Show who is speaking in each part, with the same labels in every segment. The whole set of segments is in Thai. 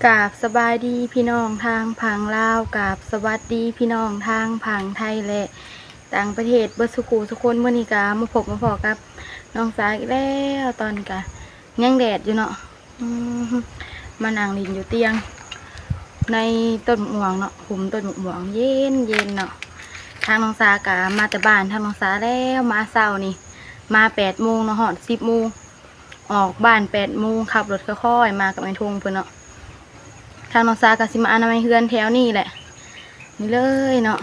Speaker 1: กราบสบายดีพี่น้องทางผังลาวกราบสวัสดีพี่น้องทางผังไทยและต่างประเทศเบิดสุขุสุคนเมื่อนี้กามาพบมาพอกับน้องสาวอีกแล้วตอนนี้กะยังแดดอยู่เนาะอืมมานั่งลินอยู่เตียงในต้นมะม่วงเนาะผมต้นมะม่วงเย็นเย็นเนาะทางน้องสาวกะมาแต่บ้านทางน้องสาวแล้วมาเช้านี่มา8 โมงเนาะหอด10 โมงออกบ้าน8 โมงขับรถค่อยๆมากับไอ้ทงเพิ่นเนาะทางน้องสาวกะสิมาอนามัยเฮือนแถวนี้แหละนี่เลยเนาะ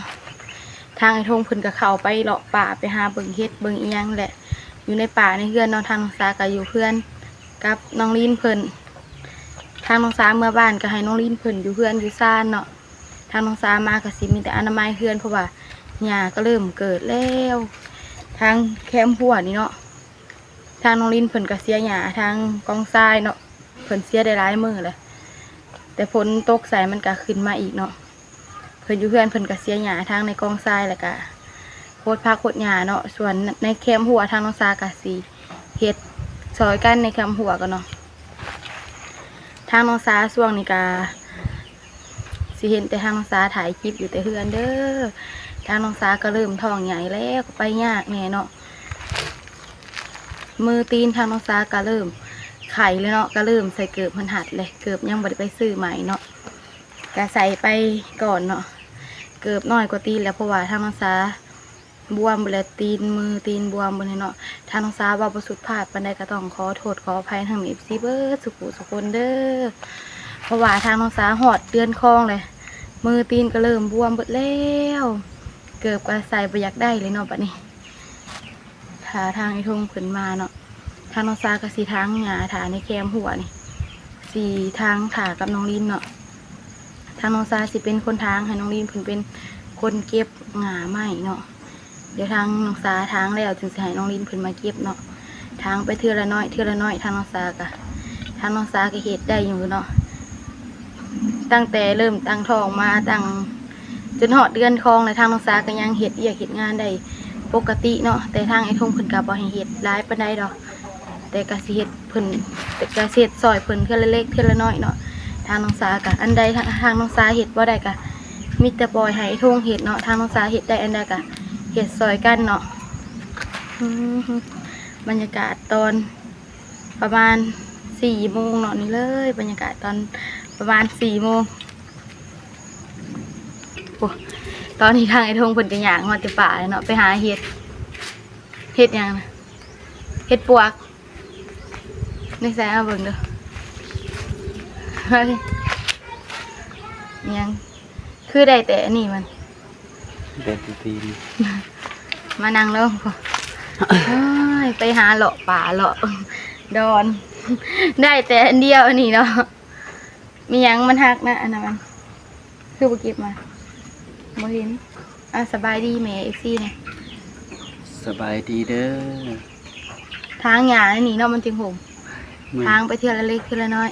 Speaker 1: ทางไอ้ทงเพิ่นกะเข้าไปเลาะป่าไปหาเบิ่งเฮ็ดเบิ่งอีหยังแหละอยู่ในป่าในเฮือนเนาะทางน้องสาวกะอยู่เพื่อนกับน้องลีนเพิ่นทางน้องสาวเมื่อบ้านก็ให้น้องลีนเพิ่นอยู่เพื่อนอยู่ซ่านเนาะทางน้องสาวมากะสิมีแต่อนามัยเฮือนเพราะว่าหญ้าก็เริ่มเกิดแล้วทางแคมป์หัวนี่เนาะทางน้องลีนเพิ่นก็เสียหญ้าทางกองทรายเนาะเพิ่นเสียได้หลายมื้อเลยแต่ฝนตกใส่มันก็ขึ้นมาอีกเนาะเพิ่นอยู่เพื่อนเพิ่นก็เสียหญ้าทางในกองทรายแล้วก็โคตรพักโคตรหญ้าเนาะส่วนในแคมป์หัวทางน้องสาวก็สิเฮ็ดซอยกันในแคมป์หัวกันเนาะทางน้องสาวช่วงนี้ก็สิเห็นแต่ทางน้องสาวถ่ายคลิปอยู่แต่เฮือนเด้อทางน้องสาวก็เริ่มท้องใหญ่แล้วก็ไปยากแน่เนาะมือตีนทางน้องสาวก็เริ่มไข่เลยเนาะก็เริ่มใส่เกือบมันหัดเลยเกือบยังบ่ได้ไปซื้อใหม่เนาะก็ใส่ไปก่อนเนาะเกือบน้อยกว่าตีนแล้วเพราะว่าทางน้องสาวบวมไปแล้วตีนมือตีนบวมไปเลยเนาะทางน้องสาวว่าประสุดพลาดปานใดก็ต้องขอโทษขออภัยทางนี้ซีเบิร์ดสุขุสุคนเด้อเพราะว่าทางน้องสาวหอดเดือนคลองเลยมือตีนก็เริ่มบวมหมดแล้วเกือบก็ใส่ไปอยากได้เลยเนาะบัดนี้หาทางไอ้ทงขึ้นมาเนาะทางน้องสาวก็สีทางหงาถาในแคมหัวนี่สีทางถากับน้องลินเนาะทางน้องสาวสิเป็นคนทางให้น้องลินเพิ่นเป็นคนเก็บหงาไม้เนาะเดี๋ยวทางน้องสาวทางแล้วถึงจะให้น้องลินเพิ่นมาเก็บเนาะทางไปเทื่อละน้อยเทื่อละน้อยทางน้องสาวก็เฮ็ดได้อยู่เนาะตั้งแต่เริ่มตั้งท้องมาตั้งจนหอดเดือนคลองเลยทางน้องสาวก็ยังเฮ็ดเฮ็ดงานได้ปกติเนาะแต่ทางไอ้ทงเพิ่นก็บ่ให้เฮ็ดหลายปานใดดอกแต่ก็สิเฮ็ดเพิ่นแต่ก็สิเฮ็ดซอยเพิ่นเทื่อละเล็กเทื่อละน้อยเนาะทางน้องสาวก็อันใดทางน้องสาวเฮ็ดบ่ได้ก็มีแต่ปล่อยให้ไอ้ทงเฮ็ดเนาะทางน้องสาวเฮ็ดได้อันใดก็เฮ็ดซอยกันเนาะบรรยากาศตอนประมาณ4 โมงเนาะนี่เลยบรรยากาศตอนประมาณ4 โมงตอนนี้ทางไอ้ทงเพิ่นก็ย่างมาแต่ป่าเนาะไปหาเห็ดหยังนะเห็ดปวกนี่ใส่เอาเบิ่งเด้อเฮ้ยยังคือได้แต่อันนี้มัน
Speaker 2: เด็ดตีน
Speaker 1: มานั่งแล้วไปหาเลาะป่าเลาะดอนได้แต่อันเดียวอันนี้เนาะมียังมันหักนะอันนั้นมันคือบ่เก็บมาบ่เห็นสบายดีแม่FCเนี่ย
Speaker 2: สบายดีเด้อ
Speaker 1: ทางหญ้านี่เนาะมันจึงห่มทางไปเทื่อละเล็กเทื่อละน้อย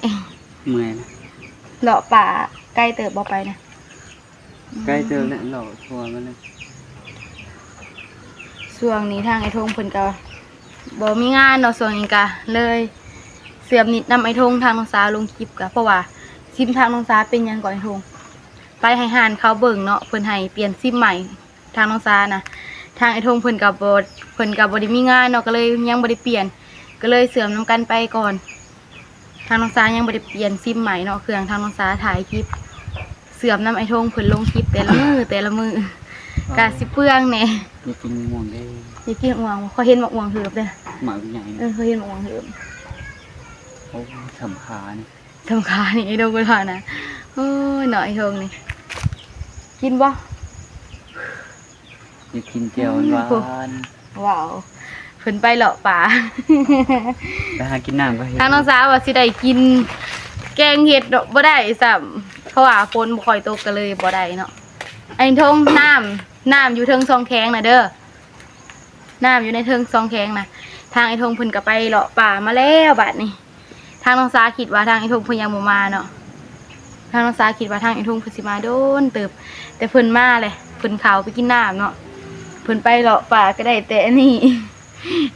Speaker 2: เมื่อยนะ
Speaker 1: เลาะป่าใกล้เติบบ่ไปนะ
Speaker 2: ใกล้เจอแล้วหล่อทัวร์มาเลย
Speaker 1: ช่วงนี้ทางไอ้ทงเพิ่นก็บ่มีงานเนาะช่วงนี้ก็เลยเสื่อมนิดนำไอ้ทงทางน้องสาวลงคลิปก็เพราะว่าซิมทางน้องสาวเป็นหยังก่อนไอ้ทงไปให้หานเขาเบิ่งเนาะเพิ่นให้เปลี่ยนซิมใหม่ทางน้องสาวนะทางไอ้ทงเพิ่นก็บ่ได้มีงานเนาะก็เลยยังบ่ได้เปลี่ยนก็เลยเสื่อมนำกันไปก่อนทางน้องสาวยังบ่ได้เปลี่ยนซิมใหม่เนาะเครื่องทางน้องสาวถ่ายคลิปเสื่อมนำไอ้ทงเพิ่นลงคลิปแต่ละมื้อกะสิเปลืองแหน่
Speaker 2: อยากกินม่วงได้
Speaker 1: อยากกินม่วงเขาเห็นม่วงเหือบเด้อ
Speaker 2: หมาใหญ่
Speaker 1: เขาเห็นม่วงเหือบ
Speaker 2: โอ้สำคัญ
Speaker 1: สำคัญนี่ไอ้ทงก็ทานนะโอ้ยหน่อยไอ้ทงนี่กินบ่
Speaker 2: อยากกินเจียวหวาน
Speaker 1: ว้าวเพิ่นไปเลาะป่า
Speaker 2: ไปหากินน้ำก็เห็น
Speaker 1: ทางน้องสาวว่าสิได้กินแกงเห็ดบ่ได้ซ้ำเพราะว่าฝนบ่ค่อยตกก็เลยบ่ได้เนาะไอ้ทงน้ำอยู่เทิงซองแข็งน่ะเด้อน้ำอยู่ในเทิงซองแข็งน่ะทางไอ้ทงเพิ่นก็ไปเลาะป่ามาแล้วบัดนี้ทางน้องสาวคิดว่าทางไอ้ทงเพิ่นยังบ่มาเนาะทางน้องสาวคิดว่าทางไอ้ทงเพิ่นสิมาโดนเติบแต่เพิ่นมาเลยเพิ่นเข้าไปกินน้ำเนาะเพิ่นไปเลาะป่าก็ได้แต่อันนี้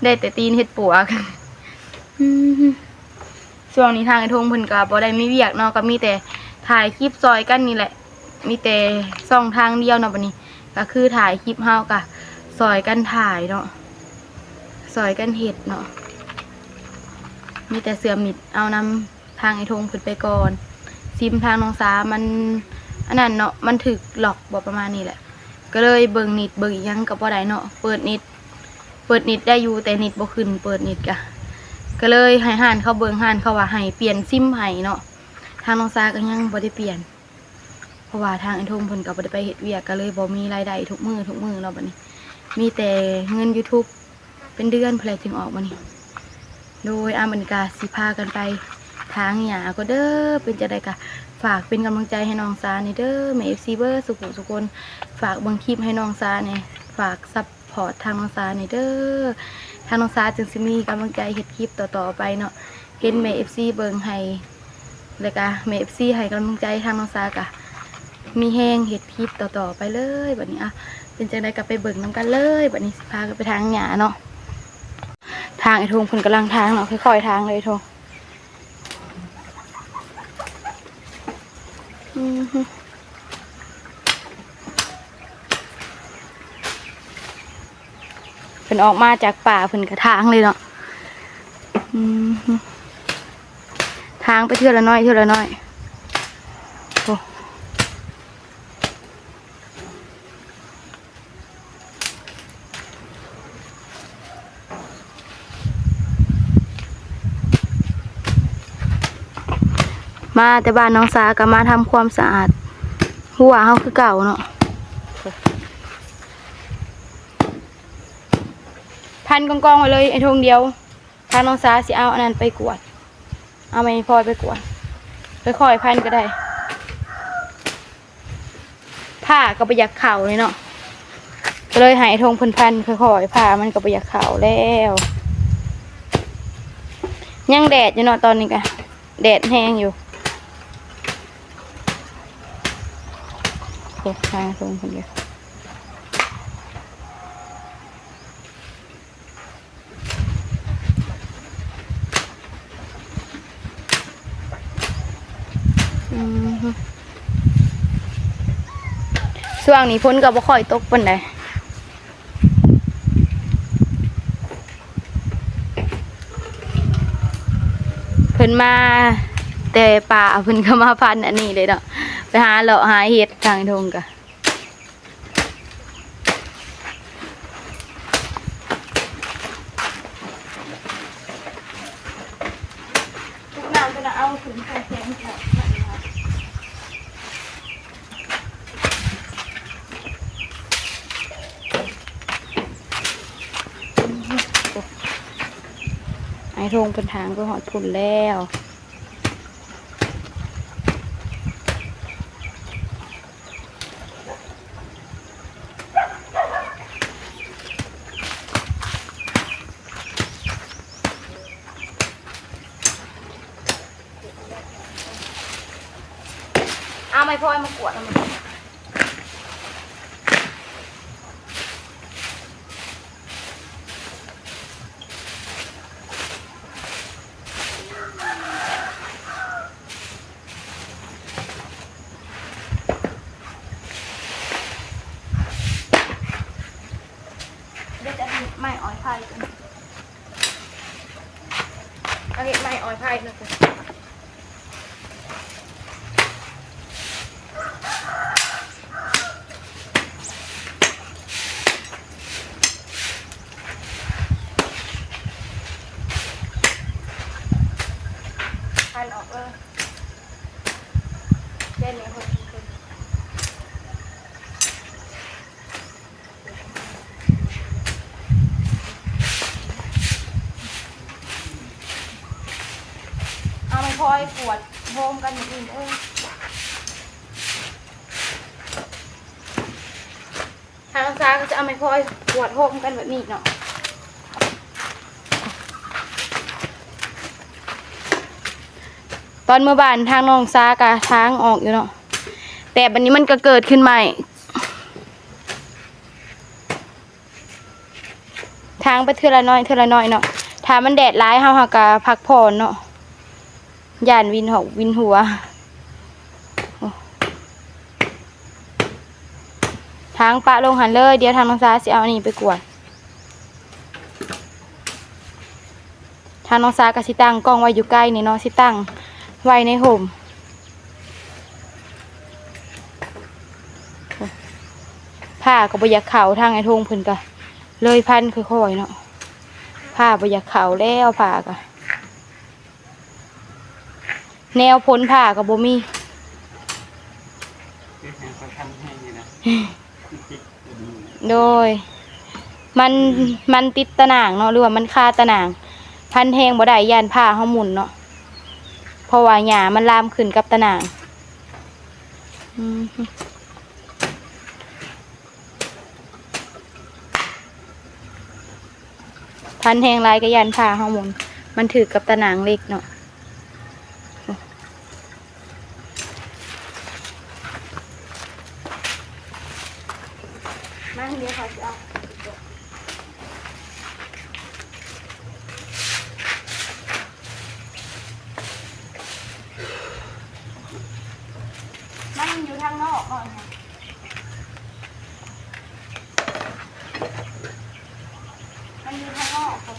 Speaker 1: ได้แต่ตีนเห็ดปวก ช่วงนี้ทางไอ้ทงเพิ่นก็บ่ได้มีเวียกเนาะก็มีแต่ถ่ายคลิปซอยกันนี่แหละมีแต่ช่องทางเดียวเนาะบัดนี้ก็คือถ่ายคลิปเฮาก็ซอยกันถ่ายเนาะซอยกันเฮ็ดเนาะมีแต่เสื่อมมิดเอานำทางไอ้ทงเพิ่นไปก่อนซิมทางน้องสามันอันนั้นเนาะมันถึกหลอกบ่ประมาณนี้แหละก็เลยเบิ่งนิดเบิ่งอีหยังก็บ่ได้เนาะเปิดนิดได้อยู่แต่นิดบ่ขึ้นเปิดนิดก็เลยให้ห่านเขาเบิ่งห่านเขาว่าให้เปลี่ยนซิมให้เนาะทางน้องสาก็ยังบ่ได้เปลี่ยนเพราะว่าทางไอ้ทงเพิ่นก็บ่ได้ไปเฮ็ดเวียกก็เลยบ่มีรายได้ทุกมื้อเนาะบัดนี้มีแต่เงิน YouTube เป็นเดือนเพิ่นเลยจึงออกมานี่โดยอามันกาสิพากันไปทางหญ้าก็เด้อเป็นจังได๋ก็ฝากเป็นกำลังใจให้น้องสานี่เด้อแม่ FC เบอร์สุขสุคนฝากเบิ่งคลิปให้น้องสานี่ฝากซัพพอร์ตทางน้องสานี่เด้อทางน้องสาจึงสิมีกำลังใจเฮ็ดคลิปต่อๆไปเนาะเห็นแม่ FC เบิ่งให้แล้วก็แม่ FC ให้กำลังใจทางน้องสาก็มีแฮงเฮ็ดคลิปต่อๆไปเลยบัดนี้อ่ะเป็นจังได๋ก็ไปเบิ่งนํกันเลยบัดนี้สิพากันไปทางหญ้าเนาะทางไอ้ทงเพิ่นกำลังทางเนาะค่อยๆทางเลยไอ้ทงเพิ่นออกมาจากป่าเพิ่นกระทางเลยเนาะทางไปเทื่อละน้อยโอ้มาแต่บ้านน้องสาก็มาทำความสะอาดหัวเฮาคือเก่าเนาะพันกองๆไว้เลยไอ้ทงเดียวทางน้องสาสิเอาอันนั้นไปกวดเอาไม่พอไปกวดค่อยๆพันก็ได้ผ้าก็ไปยักเข่าเลยเนาะก็เลยหายทงพันค่อยๆผ้ามันก็ไปยักเข่าแล้วยังแดดอยู่เนาะตอนนี้กะแดดแห้งอยู่โอ้ทางทงคนเดียวช่วงนี้พ้นก็บ่ค่อยตกปานใดเพิ่นมาแต่ป่าเพิ่นก็มาพันอันนี้เลยเนาะไปหาเลาะหาเห็ดทางทงกะทุกน้ำจะเอาถึงแข็งๆไอ้ทงเป็นทางก็หอดพุ่นแล้วเอาไม้พลอยมากวดเอามาไม่อ้อยไผ่กันเอาเห็ดไม่อ้อยไผ่นะจ๊ะพันออกเลยเส้นนี้คนเอาไม่พอยขวดโฮมกันอย่างอื่นทางซ้ายก็จะเอาไม่พอยขวดโฮมกันแบบนี้เนาะตอนเมื่อบ่านทางน้องซ้ากะทางออกอยู่เนาะแต่บัดนี้มันก็เกิดขึ้นใหม่ทางไปเทื่อละน้อยเนาะถ้ามันแดดร้ายเฮากะพักผ่อนเนาะ ย่านวินหกวินหัวโอ้ทางปะลงหันเลยเดี๋ยวทางน้องซาสิเอาอันนี้ไปกวดทางน้องซากะสิตั้งกล้องไว้อยู่ใกล้นี่เนาะสิตั้งไว้ในห่มผ้าก็บ่อยากเข่าทางไอ้ทงเพิ่นก็เลยพันค่อยๆเนาะผ้าบ่อยากเข่าแล้วผ้าก็แนวพ้นผ้าก็บ่มีโดยมันติดตะหน่างเนาะหรือว่ามันคาตะหน่างพันแหงบ่ได้ย่านผ้าเฮาหมุนเนาะเพราะว่าหญ้ามันลามขึ้นกับตะหน่างพันแหงลายก็ย่านผ้าเฮาหมุนมันถือกับตะหน่างเล็กเนาะมาเดี๋ยวเขาจะเอามันอยู่ทางนอกก่อนค่ะมันอยู่ทางนอกคน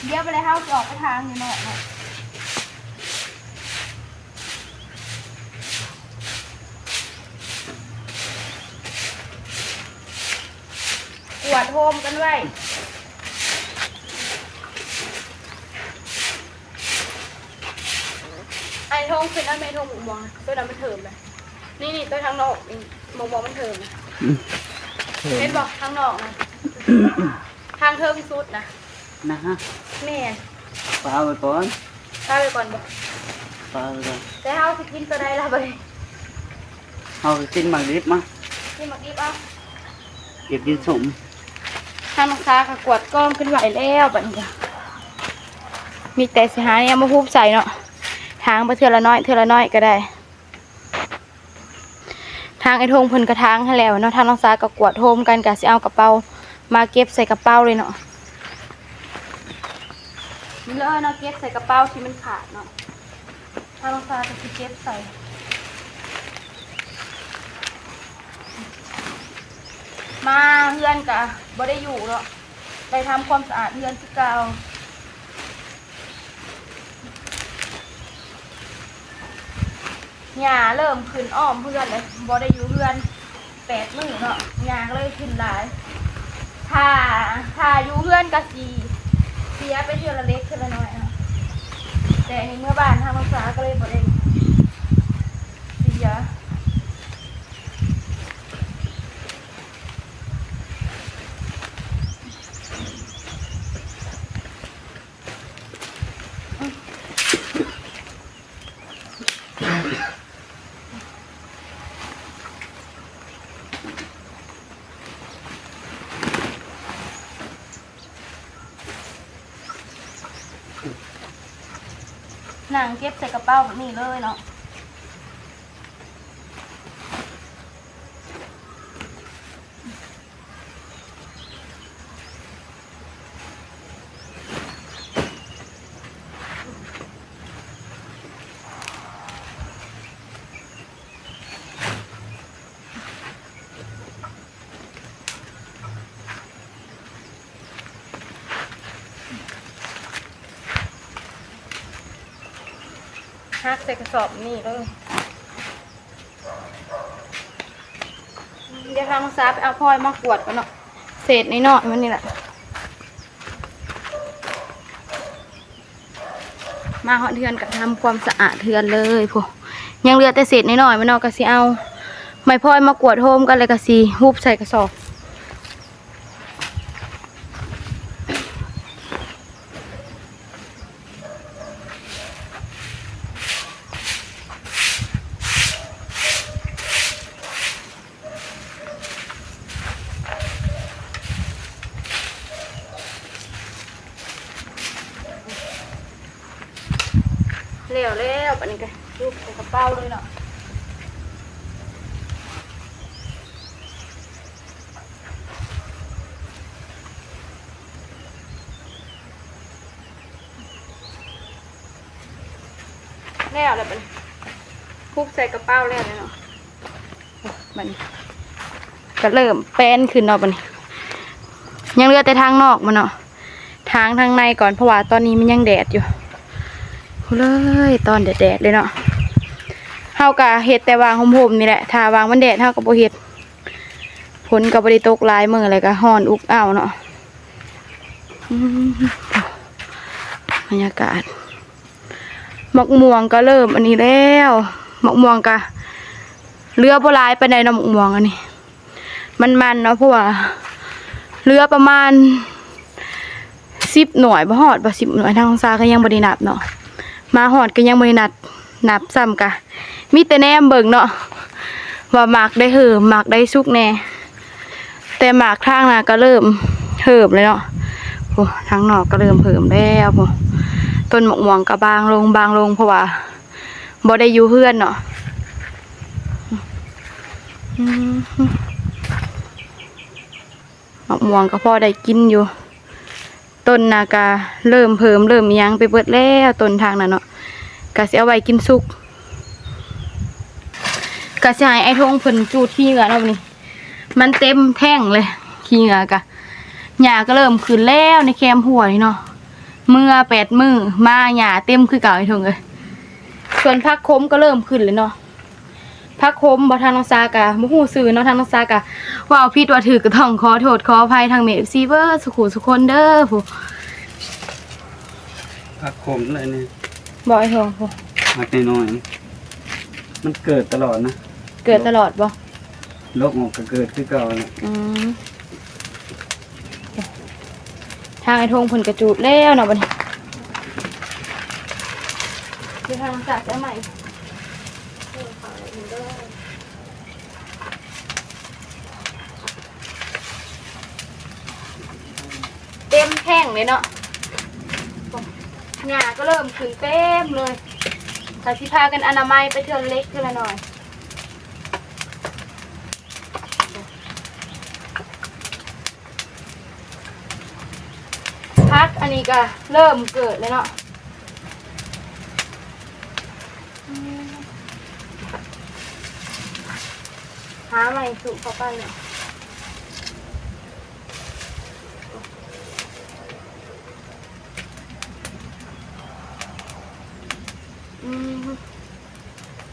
Speaker 1: เดี๋ยวไปเลยเขาจะออกไปทางอยู่นอกเนาะกวดโฮมกันไว้ไอ้ทงเป็นอะไรทงหมูมองตัวนั้นมันเถิมเลยนี่ตัวทางนอกมองมันเถิมเห็นบอกทางนอกนะทางเทิมสุดนะ
Speaker 2: นะฮะ
Speaker 1: แม่
Speaker 2: ปลาไปก่อน
Speaker 1: ข้าไปก่อนบอก
Speaker 2: ปลาไปก่อน
Speaker 1: แต่เขาสิกินตัวใดล่ะไป
Speaker 2: เอากินหมากดิบมา
Speaker 1: กินหมากดิบเอา
Speaker 2: เก็บกินสม
Speaker 1: ทางน้องซาค่ะกวดก้อมขึ้นไหวแล้วบัดนี้มีแต่สิหาเนี่ยมาพูบใส่เนาะทางไปเทือละน้อยก็ได้ทางไอ้ทงเพิ่นกระทางให้แล้วเนาะทางน้องซากับกวดโฮมกันกับสิเอากระเป๋ามาเก็บใส่กระเป๋าเลยเนาะนี่เลยเนาะเก็บใส่กระเป๋าที่มันขาดเนาะทางน้องซาจะเก็บใส่มาเฮือนกะบ่ได้อยู่เนาะไปทำความสะอาดเฮือนที่เก่าหญ้าเริ่มขึ้นอ้อมเพื่อนเลยบ่ได้อยู่เพื่อน8 มื้อเนาะหญ้าก็เลยขึ้นหลายถ้าอยู่เพื่อนกะสีเสียไปเทื่อละเล็กเทื่อละน้อยเนาะแต่ในเมื่อบ้านทางน้องสาก็เลยบ่ได้เสียหนังเก็บใส่กระเป๋าแบบนี้เลยเนาะฮักใส่กระสอบนี่เลยเดี๋ยวทางซาไปเอาพลอยมากวดกันเนาะเศษในนอกมันนี่แหละมาหอดเทือนกับทำความสะอาดเทือนเลยพวกยังเหลือแต่เศษในน้อยมันนอกกะสิเอาไม้พลอยมากวดโฮมกันเลยกะสิฮุบใส่กระสอบแล้วอันนี้ก็รูปใส่กระเป๋าเลยเนาะ แล้วบัดนี้คลุกใส่กระเป๋าแล้วเนาะบัดนี้ก็เริ่มแป้นขึ้นเนาะบัดนี้ยังเหลือแต่ทางนอกมันเนาะทางในก่อนเพราะว่าตอนนี้มันยังแดดอยู่เลยตอนแดดเลยเนาะเฮากะเฮ็ดแต่วางห่มๆนี่แหละถ้าวางมันแดดเฮาก็บ่เฮ็ดฝนก็บ่ได้ตกหลายมื้อเลยก็ร้อนอุกอ้าวเนาะบรรยากาศมะม่วงก็เริ่มอันนี้แล้วมะม่วงก็เรือบ่หลายปานใดเนาะมะม่วงอันนี้มันเนาะเพราะว่าเรือประมาณ10 หน่วยบ่ฮอดบ่10 หน่วยทางซาก็ยังบ่ได้นับเนาะมาฮอดก็ยังบ่ได้นับซ้ำกะมีแต่แนมเบิ่งเนาะว่าหมากได้เหิมหมากได้สุกแน่แต่หมากทางน่ะก็เริ่มเหิมเลยเนาะโอ้ทางนอกก็เริ่มเหิมแล้วโอ้ต้นมะม่วงก็บางลงเพราะว่าบ่ได้อยู่เฮือนเนาะมะม่วงก็พอได้กินอยู่ต้นนากาเริ่มเพิ่มเริ่มยังไปเบิดแล้วต้นทางน่ะเนาะกะสิเอาไว้กินสุกกะสิให้ไอ้ทงเพิ่นจูดขี้เหงื่อเนาะนี่มันเต็มแท่งเลยขี้เหงื่อกะหญ้าก็เริ่มขึ้นแล้วในแคมหัวนี่เนาะมื้อ8 มื้อมาหญ้าเต็มคือเก่าไอ้ทงเอ้ยส่วนผักขมก็เริ่มขึ้นเลยเนาะผักขมบ่ทางน้องซากะบ่ฮู้ชื่อเนาะทางน้องซากะว่าเอาผิดว่าถูกก็ต้องขอโทษขออภัยทางเมฟซีเวอร์สุขุสุคนเด้อผู้
Speaker 2: ผักขมเลยเนี่ย
Speaker 1: บ่ไอ้ทงผู้
Speaker 2: ผักน้อยๆมันเกิดตลอดนะ
Speaker 1: เกิดตลอดบ่
Speaker 2: โรคออกก็เกิดคือเก่าน่ะ
Speaker 1: ทางไอ้ทงเพิ่นกระจูดแล้วเนาะบัดนี้คือทางจากจะใหม่เต็มแท่งเลยเนาะหญ้าก็เริ่มขึ้นเต็มเลยแต่สิพากันอนามัยไปเทื่อเล็กเทื่อละหน่อยพักอันนี้ก็เริ่มเกิดเลยเนาะหาใหม่สุกเข้าไปเนาะ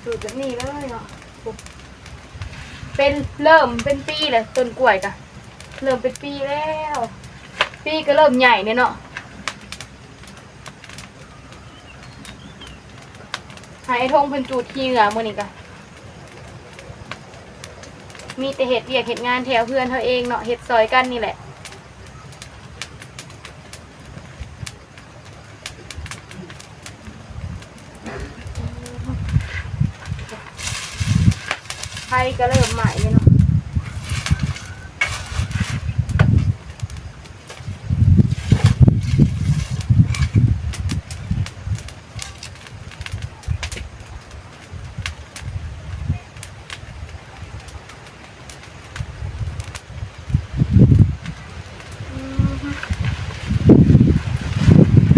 Speaker 1: สูตรแบบนี้เลยเนาะเริ่มเป็นปีเลยต้นกล้วยกะเริ่มเป็นปีแล้วปีก็เริ่มใหญ่เนี่ยเนาะหายทงเพิ่นจูดขี้เหงื่อมื้อนี้กะมีแต่เฮ็ดเวียกเฮ็ดงานแถวเพื่อนเฮาเองเนาะเฮ็ดซอยกันนี่แหละไฟก็เริ่มใหม่เลยเนาะ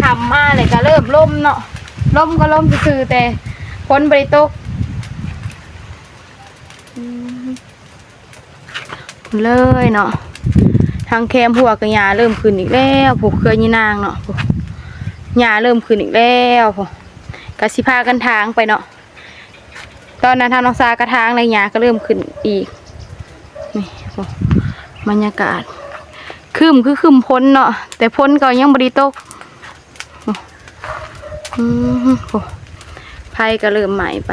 Speaker 1: ทำมาเลยก็เริ่มล่มเนาะล่มก็ล่มซื่อแต่ฝนบ่ได้ตกเลยเนาะทางแคมหัวกับหญ้าเริ่มขึ้นอีกแล้วพวกเคยยีนางเนาะหญ้าเริ่มขึ้นอีกแล้วพวกกสิพากันทางไปเนาะตอนนั้นทางน้องซากระทางในหญ้าก็เริ่มขึ้นอีกนี่พวกบรรยากาศคืมพ้นเนาะแต่พ้นก็ยังบ่ได้ตกไฟก็เริ่มใหม่ไป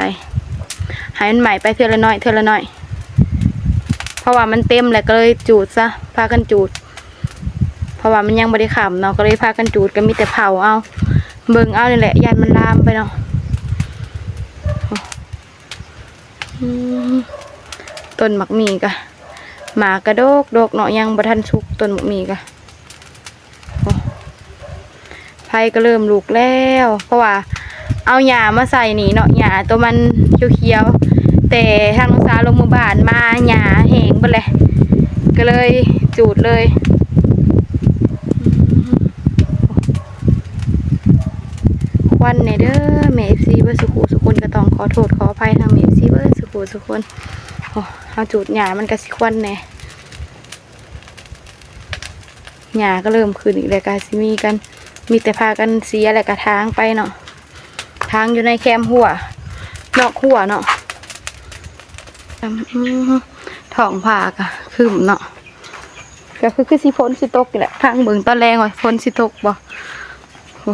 Speaker 1: ให้มันใหม่ไปเทื่อละน้อยเพราะว่ามันเต็มแล้วก็เลยจูดซะพากันจูดเพราะว่ามันยังไม่ได้ขำเนาะก็เลยพากันจูดก็มีแต่เผาเอาเบิ่งเอานี่แหละยันมันลามไปเนาะต้นหมักหมี่กะหมากระโดกเนาะยังบ่ทันสุกต้นหมักหมี่กะไฟก็เริ่มลุกแล้วเพราะว่าเอาหญ้ามาใส่นี่เนาะหญ้าตัวมันเขียวแต่ทางน้องสาวลงมือบ้านมาหญ้าแห้งไปเลยก็เลยจูดเลย ควันในเด้อแม่ FC เบิดสุขุสุคนก็ต้องขอโทษขออภัยทางแม่ FC เบิดสุขุสุคนโอ้เฮาจูดหญ้ามันก็สิควันแน่หญ้าก็เริ่มขึ้นอีกแล้วก็สิมีแต่พากันเสียแล้วก็ทางไปเนาะทางอยู่ในแคมหัวนอกหัวเนาะท้องผากะคืมเนาะก็คือสิฝนสิตกนี่แหละทางเบิ่งตอนแรงว่าฝนสิตกบ่โอ้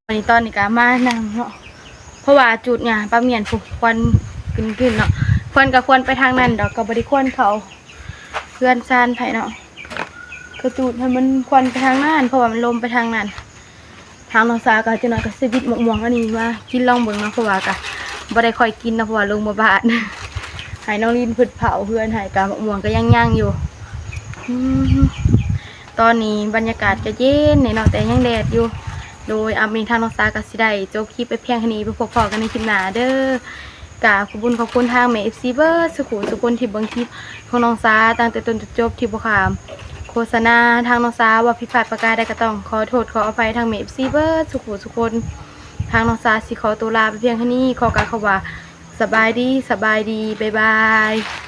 Speaker 1: วันนี้ตอนนี้ก็มานั่งเนาะเพราะว่าจุดหญ้าป้าเมียนผู้ควันขึ้นเนาะควันก็ควรไปทางนั้นดอกก็บ่ได้ควรเขาเพื่อนซ่านไผเนาะก็จุดให้มันควันไปทางนั้นเพราะว่ามันลมไปทางนั้นทางน้องสาก็จะน้อยก็สิบิดหมกม่วงอันนี้มากินลองเบิ่งเนาะเพราะว่าก็บ่ได้ค่อยกินเนาะเพราะว่าลงบ่บาด ให้น้องลินผึดเผาเพื่อนให้กะหมกม่วงก็ย่างอยู่ตอนนี้บรรยากาศก็เย็นเนาะแต่ยังแดดอยู่โดยอามีทางน้องสาก็สิได้จบคลิปไปเพียงแค่นี้ไปพบกันในคลิปหน้าเด้อกราบขอบคุณทางแม่ FC เบิร์ดสุขุนที่เบิ่งคลิปของน้องสาตั้งแต่ต้นจนจบที่บ่ขามโฆษณาทางน้องสาว่าผิดพลาดประการใดก็ต้องขอโทษขออภัยทางแม่ FC เบิร์ดสุขุนทางน้องสาสิขอตัวลาไปเพียงแค่นี้ขอกล่าวคำว่าสบายดีบ๊ายบาย